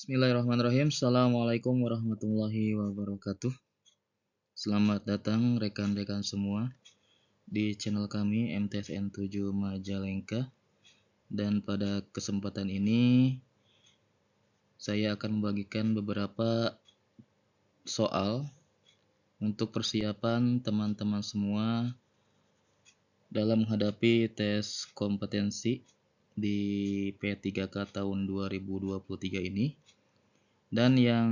Bismillahirrahmanirrahim. Assalamualaikum warahmatullahi wabarakatuh. Selamat datang rekan-rekan semua di channel kami MTSN 7 Majalengka. Dan pada kesempatan ini saya akan membagikan beberapa soal untuk persiapan teman-teman semua dalam menghadapi tes kompetensi di P3K tahun 2023 ini. Dan yang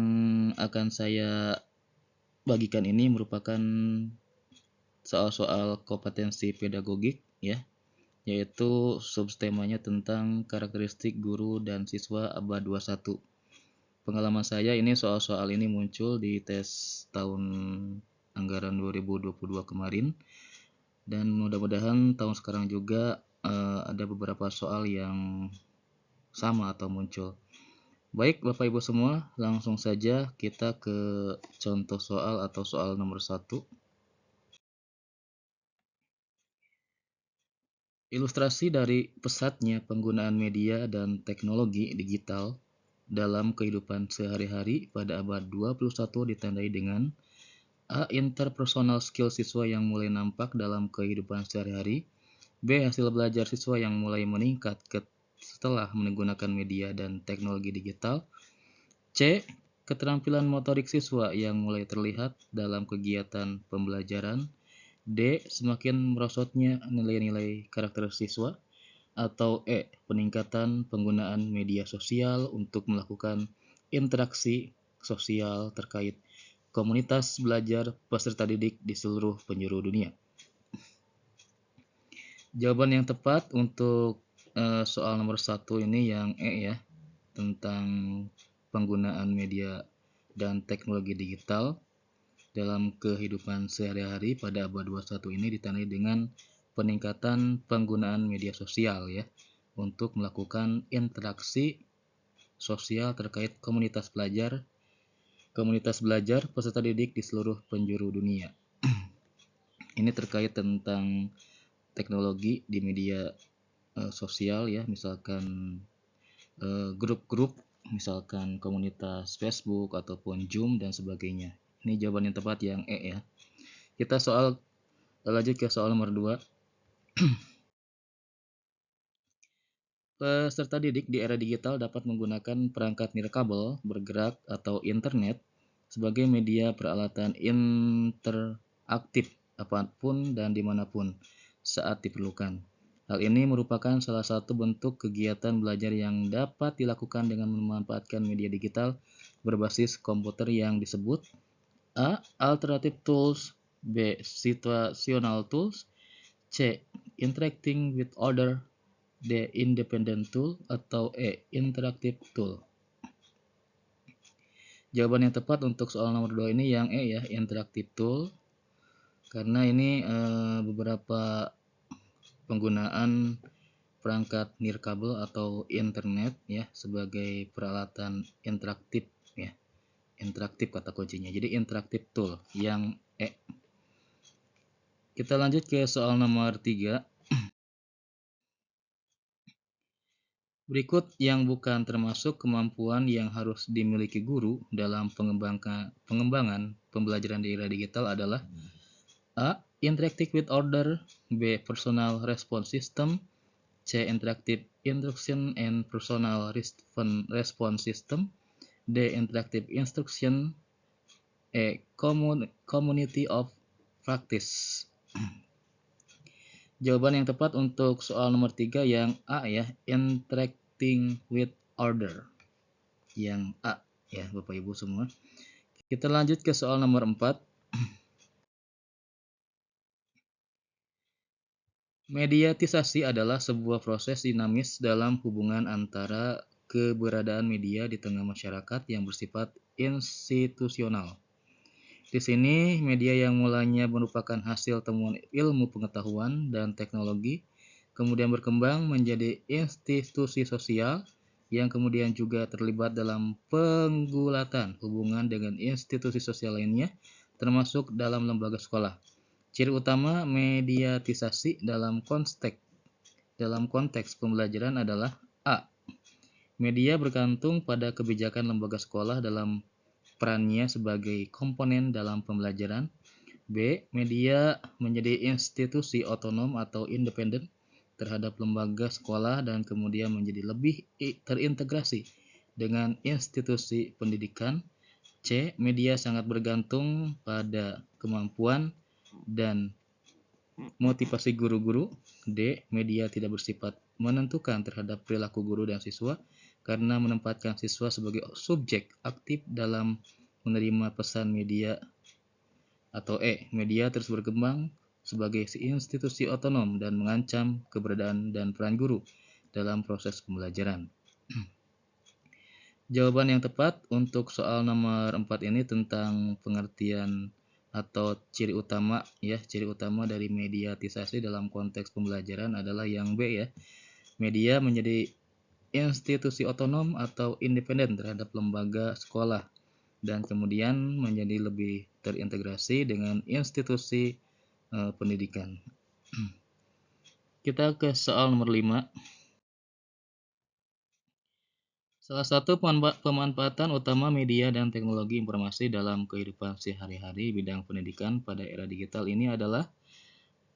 akan saya bagikan ini merupakan soal-soal kompetensi pedagogik ya, yaitu subtemanya tentang karakteristik guru dan siswa abad 21. Pengalaman saya ini soal-soal ini muncul di tes tahun anggaran 2022 kemarin, dan mudah-mudahan tahun sekarang juga ada beberapa soal yang sama atau muncul. Baik Bapak Ibu semua, langsung saja kita ke contoh soal atau soal nomor 1. Ilustrasi dari pesatnya penggunaan media dan teknologi digital dalam kehidupan sehari-hari pada abad 21 ditandai dengan A. Interpersonal skill siswa yang mulai nampak dalam kehidupan sehari-hari. B. Hasil belajar siswa yang mulai meningkat setelah menggunakan media dan teknologi digital. C. Keterampilan motorik siswa yang mulai terlihat dalam kegiatan pembelajaran. D. Semakin merosotnya nilai-nilai karakter siswa. Atau E. Peningkatan penggunaan media sosial untuk melakukan interaksi sosial terkait komunitas belajar peserta didik di seluruh penjuru dunia. Jawaban yang tepat untuk soal nomor 1 ini yang E ya, tentang penggunaan media dan teknologi digital dalam kehidupan sehari-hari pada abad 21 ini ditandai dengan peningkatan penggunaan media sosial ya, untuk melakukan interaksi sosial terkait komunitas belajar peserta didik di seluruh penjuru dunia. Ini terkait tentang teknologi di media sosial ya, misalkan grup-grup, misalkan komunitas Facebook ataupun Zoom dan sebagainya. Ini jawaban yang tepat yang E ya. Kita lanjut ke soal nomor 2. Peserta didik di era digital dapat menggunakan perangkat nirkabel bergerak atau internet sebagai media peralatan interaktif apapun dan dimanapun saat diperlukan. Hal ini merupakan salah satu bentuk kegiatan belajar yang dapat dilakukan dengan memanfaatkan media digital berbasis komputer yang disebut A. Alternative tools. B. Situational tools. C. Interacting with other. D. Independent tool. Atau E. Interactive tool. Jawaban yang tepat untuk soal nomor 2 ini yang E ya, interactive tool. Karena ini beberapa penggunaan perangkat nirkabel atau internet ya sebagai peralatan interaktif ya. Interaktif kata kuncinya. Jadi interaktif tool yang E. Kita lanjut ke soal nomor 3. Berikut yang bukan termasuk kemampuan yang harus dimiliki guru dalam pengembangan pembelajaran di era digital adalah A. Interactive with order. B. Personal response system. C. Interactive instruction and personal response system. D. Interactive instruction. E. Community of practice. Jawaban yang tepat untuk soal nomor 3 yang A ya, interacting with order. Yang A ya Bapak Ibu semua. Kita lanjut ke soal nomor 4. Mediatisasi adalah sebuah proses dinamis dalam hubungan antara keberadaan media di tengah masyarakat yang bersifat institusional. Di sini, media yang mulanya merupakan hasil temuan ilmu pengetahuan dan teknologi, kemudian berkembang menjadi institusi sosial yang kemudian juga terlibat dalam penggulatan hubungan dengan institusi sosial lainnya, termasuk dalam lembaga sekolah. Ciri utama mediatisasi dalam konteks pembelajaran adalah A. Media bergantung pada kebijakan lembaga sekolah dalam perannya sebagai komponen dalam pembelajaran. B. Media menjadi institusi otonom atau independen terhadap lembaga sekolah dan kemudian menjadi lebih terintegrasi dengan institusi pendidikan. C. Media sangat bergantung pada kemampuan dan motivasi guru-guru. D. Media tidak bersifat menentukan terhadap perilaku guru dan siswa karena menempatkan siswa sebagai subjek aktif dalam menerima pesan media. Atau E. Media terus berkembang sebagai institusi otonom dan mengancam keberadaan dan peran guru dalam proses pembelajaran. Jawaban yang tepat untuk soal nomor 4 ini tentang pengertian atau ciri utama dari mediatisasi dalam konteks pembelajaran adalah yang B ya. Media menjadi institusi otonom atau independen terhadap lembaga sekolah dan kemudian menjadi lebih terintegrasi dengan institusi pendidikan. Kita ke soal nomor 5. Salah satu pemanfaatan utama media dan teknologi informasi dalam kehidupan sehari-hari bidang pendidikan pada era digital ini adalah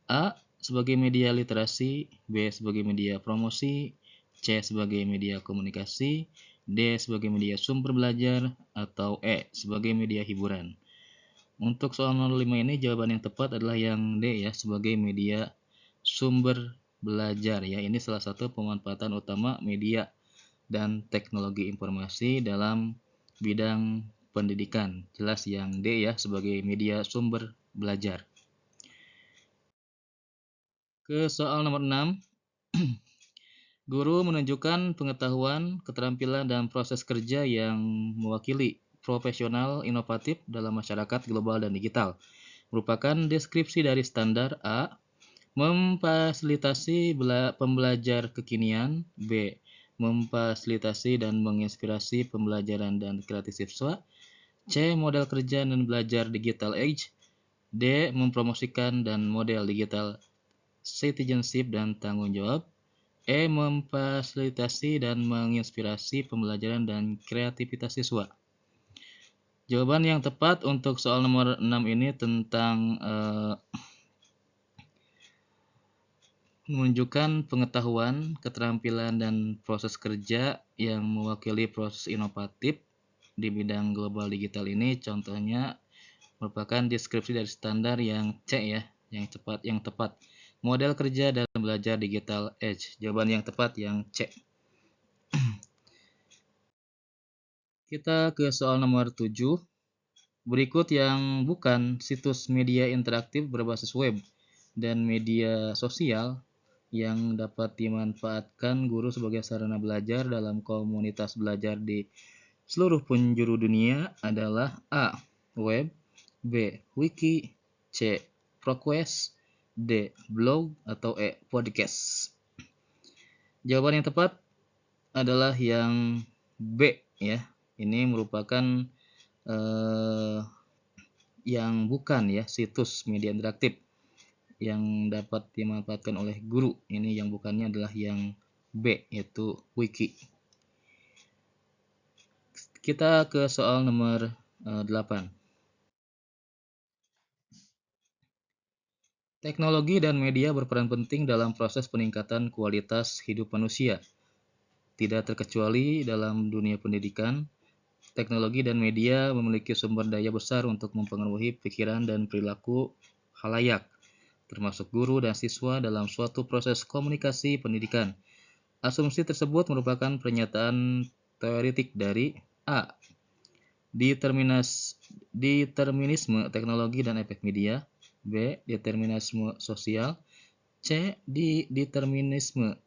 A. Sebagai media literasi, B. Sebagai media promosi, C. Sebagai media komunikasi, D. Sebagai media sumber belajar, atau E. Sebagai media hiburan. Untuk soal nomor 5 ini jawaban yang tepat adalah yang D ya, sebagai media sumber belajar ya. Ini salah satu pemanfaatan utama media dan teknologi informasi dalam bidang pendidikan. Jelas yang D ya, sebagai media sumber belajar. Ke soal nomor 6. Guru menunjukkan pengetahuan, keterampilan, dan proses kerja yang mewakili profesional inovatif dalam masyarakat global dan digital. Merupakan deskripsi dari standar A. Memfasilitasi pembelajar kekinian. B. Memfasilitasi dan menginspirasi pembelajaran dan kreatif siswa. C. Model kerja dan belajar digital age. D. Mempromosikan dan model digital citizenship dan tanggung jawab. E. Memfasilitasi dan menginspirasi pembelajaran dan kreativitas siswa. Jawaban yang tepat untuk soal nomor 6 ini tentang menunjukkan pengetahuan, keterampilan, dan proses kerja yang mewakili proses inovatif di bidang global digital ini. Contohnya merupakan deskripsi dari standar yang C ya, yang tepat. Model kerja dan belajar digital age. Jawaban yang tepat yang C. Kita ke soal nomor 7. Berikut yang bukan situs media interaktif berbasis web dan media sosial yang dapat dimanfaatkan guru sebagai sarana belajar dalam komunitas belajar di seluruh penjuru dunia adalah A. Web, B. Wiki, C. ProQuest, D. Blog, atau E. Podcast. Jawaban yang tepat adalah yang B ya. Ini merupakan yang bukan ya situs media interaktif yang dapat dimanfaatkan oleh guru. Ini yang bukannya adalah yang B, yaitu wiki. Kita ke soal nomor 8. Teknologi dan media berperan penting dalam proses peningkatan kualitas hidup manusia. Tidak terkecuali dalam dunia pendidikan, teknologi dan media memiliki sumber daya besar untuk mempengaruhi pikiran dan perilaku khalayak, termasuk guru dan siswa dalam suatu proses komunikasi pendidikan. Asumsi tersebut merupakan pernyataan teoretik dari A. Determinisme teknologi dan efek media. B. Determinisme sosial. C. Determinisme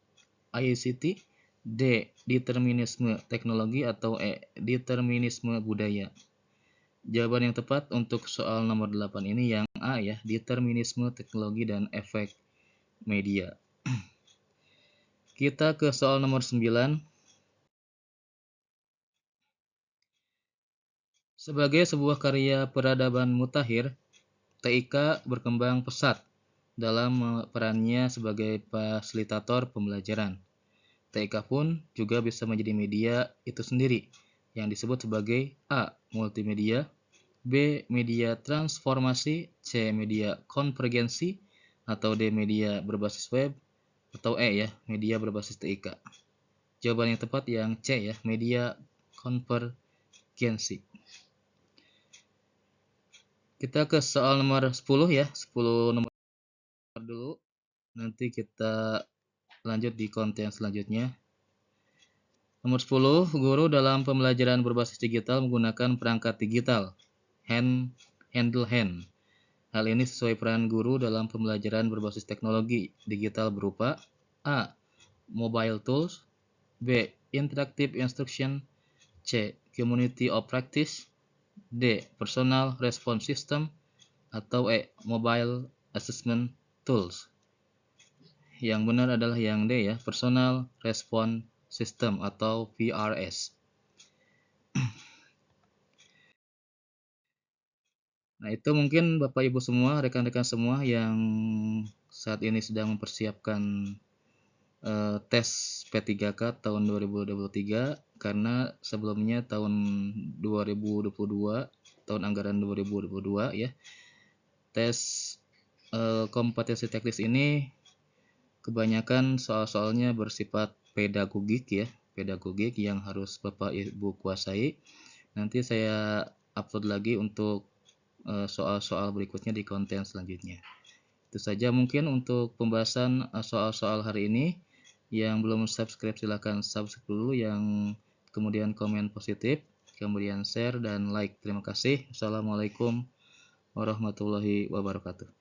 ICT. D. Determinisme teknologi, atau E. Determinisme budaya. Jawaban yang tepat untuk soal nomor 8 ini yang A ya, determinisme teknologi dan efek media. Kita ke soal nomor 9. Sebagai sebuah karya peradaban mutakhir, TIK berkembang pesat dalam perannya sebagai fasilitator pembelajaran. TIK pun juga bisa menjadi media itu sendiri yang disebut sebagai A. Multimedia, B. Media transformasi, C. Media konvergensi, atau D. Media berbasis web, atau E. ya, media berbasis TIK. Jawaban yang tepat yang C ya, media konvergensi. Kita ke soal nomor 10 ya, 10 nomor dulu. Nanti kita lanjut di konten selanjutnya. Nomor 10, guru dalam pembelajaran berbasis digital menggunakan perangkat digital, handle hand. Hal ini sesuai peran guru dalam pembelajaran berbasis teknologi digital berupa A. Mobile tools, B. Interactive instruction, C. Community of practice, D. Personal response system, atau E. Mobile assessment tools. Yang benar adalah yang D ya, Personal Response System atau PRS. Nah, itu mungkin Bapak Ibu semua, rekan-rekan semua yang saat ini sedang mempersiapkan tes P3K tahun 2023, karena sebelumnya tahun 2022, tahun anggaran 2022 ya, tes kompetensi teknis ini kebanyakan soal-soalnya bersifat pedagogik ya, pedagogik yang harus Bapak Ibu kuasai. Nanti saya upload lagi untuk soal-soal berikutnya di konten selanjutnya. Itu saja mungkin untuk pembahasan soal-soal hari ini. Yang belum subscribe silahkan subscribe dulu, yang kemudian komen positif, kemudian share dan like. Terima kasih. Assalamualaikum warahmatullahi wabarakatuh.